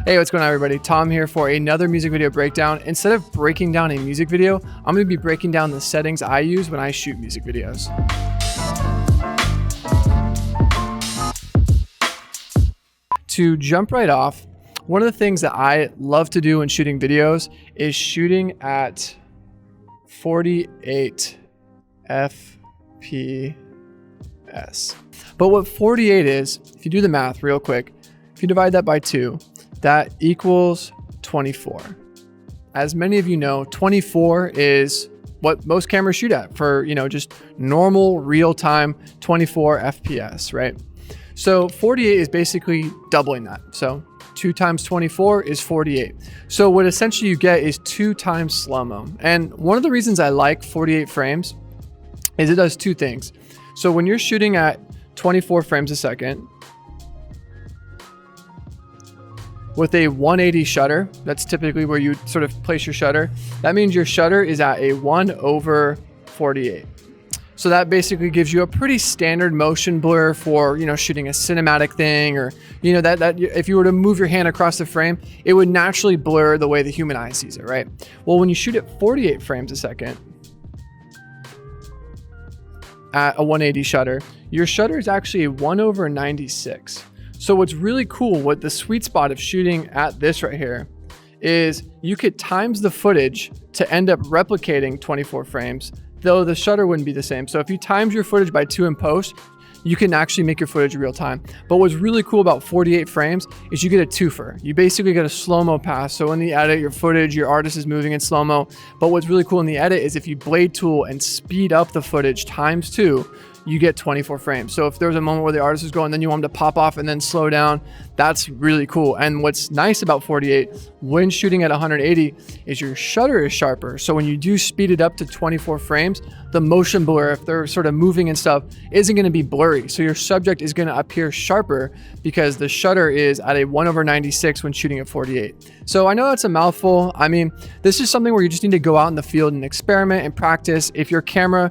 Hey, what's going on everybody? Tom here for another music video breakdown. Instead of breaking down a music video, I'm going to be breaking down the settings I use when I shoot music videos. To jump right off, one of the things that I love to do when shooting videos is shooting at 48 FPS. But what 48 is, if you do the math real quick, if you divide that by 2, that equals 24. As many of you know, 24 is what most cameras shoot at for, just normal real-time 24 FPS, right? So 48 is basically doubling that. So 2 times 24 is 48. So what essentially you get is 2 times slow-mo. And one of the reasons I like 48 frames is it does 2 things. So when you're shooting at 24 frames a second, with a 180 shutter, that's typically where you sort of place your shutter. That means your shutter is at a 1/48. So that basically gives you a pretty standard motion blur for, shooting a cinematic thing, or, that if you were to move your hand across the frame, it would naturally blur the way the human eye sees it, right? Well, when you shoot at 48 frames a second at a 180 shutter, your shutter is actually a 1/96. So what's really cool, what the sweet spot of shooting at this right here is you could times the footage to end up replicating 24 frames, though the shutter wouldn't be the same. So if you times your footage by 2 in post, you can actually make your footage real time. But what's really cool about 48 frames is you get a twofer. You basically get a slow-mo pass. So in the edit, your footage, your artist is moving in slow-mo. But what's really cool in the edit is if you blade tool and speed up the footage times 2, you get 24 frames. So if there was a moment where the artist was going, then you want them to pop off and then slow down, that's really cool. And what's nice about 48 when shooting at 180 is your shutter is sharper. So when you do speed it up to 24 frames, the motion blur, if they're sort of moving and stuff, isn't going to be blurry. So your subject is going to appear sharper because the shutter is at a 1/96 when shooting at 48. So I know that's a mouthful. I mean, this is something where you just need to go out in the field and experiment and practice. If your camera